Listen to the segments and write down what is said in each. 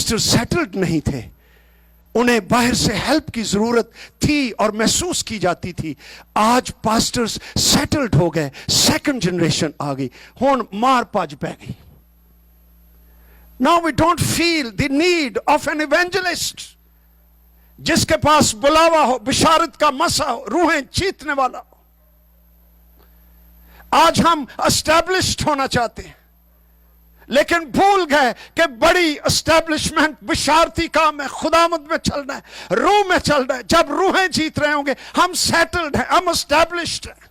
Pastor settled नहीं थे, उन्हें बाहर से हेल्प की जरूरत थी और महसूस की जाती थी। आज पास्टर्स सेटल्ड हो गए, सेकंड जनरेशन आ गई, हुण मार भज पै गई। Now we don't feel the need of an evangelist, जिसके पास बुलावा हो, बिशारत का मसा हो, रूहें जीतने वाला हो। आज हम एस्टैब्लिश्ड होना चाहते हैं, लेकिन भूल गए कि बड़ी एस्टैब्लिशमेंट बिशारती काम है, खुदामद में चलना है, रूह में चलना है। जब रूहें जीत रहे होंगे, हम सेटल्ड हैं, हम एस्टैब्लिश्ड हैं।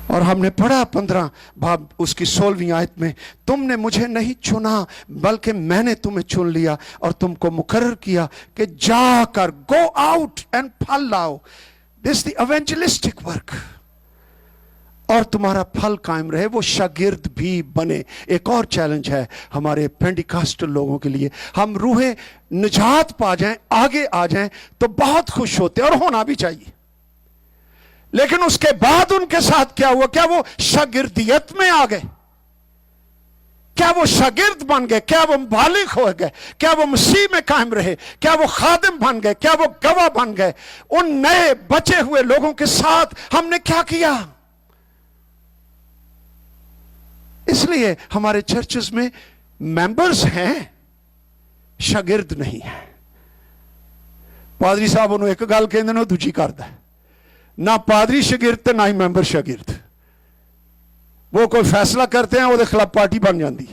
और हमने पढ़ा 15 बाब उसकी 16वीं आयत में, तुमने मुझे नहीं चुना बल्कि मैंने तुम्हें चुन लिया और तुमको मुकर्रर किया कि जाकर, गो आउट एंड फल लाओ। दिस द इवेंजलिस्टिक वर्क, और तुम्हारा फल कायम रहे, वो शागिर्द भी बने। एक और चैलेंज है हमारे पेंटिकॉस्टल लोगों के लिए, हम रूहें निजात पा जाएं, आगे आ जाएं तो बहुत खुश होते हैं, और होना भी चाहिए। लेकिन उसके बाद उनके साथ क्या हुआ? क्या वो शागिर्दियत में आ गए? क्या वो शागिर्द बन गए? क्या वो बालिग हो गए? क्या वो मसीह में कायम रहे? क्या वो खादिम बन गए? क्या वो गवाह बन गए? उन नए बचे हुए लोगों के साथ हमने क्या किया? इसलिए हमारे चर्चेस में मेंबर्स हैं, शागिर्द नहीं है। पादरी साहब उन्होंने एक गल कहते हैं, दूजी करता है। ना पादरी शागिर्द ना ही मैंबर शागिर्द। वो कोई फैसला करते हैं, वो खिलाफ पार्टी बन जाती,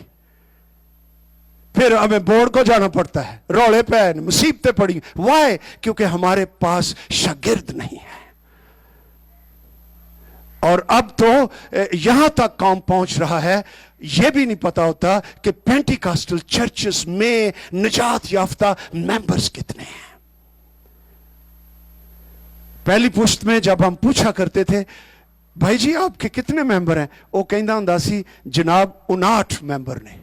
फिर हमें बोर्ड को जाना पड़ता है, रौले पे मुसीबतें पड़ी। वाई? क्योंकि हमारे पास शागिर्द नहीं है। और अब तो यहां तक काम पहुंच रहा है, यह भी नहीं पता होता कि पेंटिकॉस्टल चर्चेस में निजात याफ्ता मेंबर्स कितने हैं। पहली पुश्त में जब हम पूछा करते थे, भाई जी आपके कितने मेंबर हैं, वो कहता हुंदा सी जनाब 59 मेंबर ने।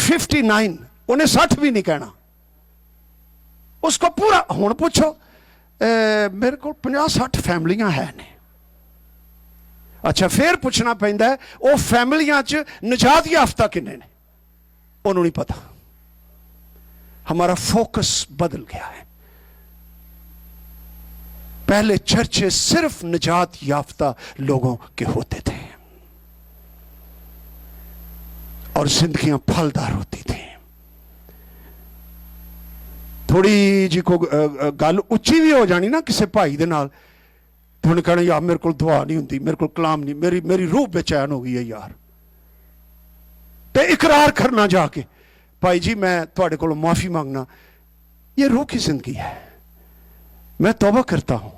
59, उन्हें 60 भी नहीं कहना। उसको पूरा हुण पूछो, मेरे को 50-60 फैमिलियां है ने। अच्छा, फिर पूछना पैंदा है वो फैमिलियां च निजात याफ्ता किन्ने ने, उन्होंने नहीं पता। हमारा फोकस बदल गया है। पहले चर्चे सिर्फ निजात याफ्ता लोगों के होते थे और जिंदगियां फलदार होती थी। थोड़ी जी को गल उच्ची भी हो जानी ना किसी भाई दे नाल, तो उन्हें कहना यार मेरे को दुआ नहीं होती, मेरे को कलाम नहीं, मेरी रूह बेचैन हो गई है यार। तो इकरार करना जाके, भाई जी मैं थोड़े को माफी मांगना, ये रूह की जिंदगी है, मैं तौबा करता हूं।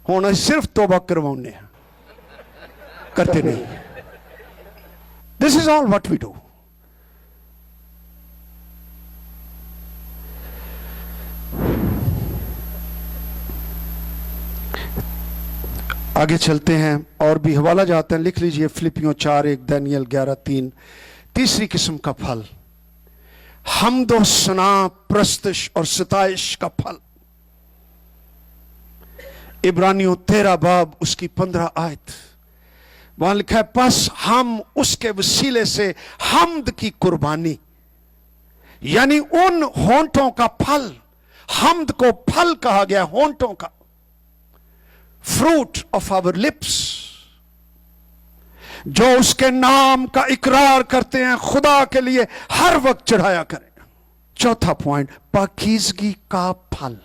हुण सिर्फ तौबा करवाने हैं, करते नहीं। This is all what we do. आगे चलते हैं और भी हवाला जाते हैं, लिख लीजिए फिलिपियों 4:1, दानियल 11:3। तीसरी किस्म का फल, हम्दो सना, प्रस्तश और सताइश का फल। इब्रानियों 13 बाब उसकी 15 आयत, वहां लिखा है, बस हम उसके वसीले से हम्द की कुर्बानी, यानी उन होंठों का फल, हम्द को फल कहा गया, होंठों का, फ्रूट ऑफ आवर लिप्स, जो उसके नाम का इकरार करते हैं, खुदा के लिए हर वक्त चढ़ाया करें। चौथा पॉइंट, पाकीज़गी का फल।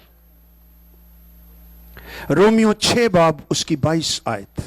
रोमियो 6 बाब उसकी 22 आयत,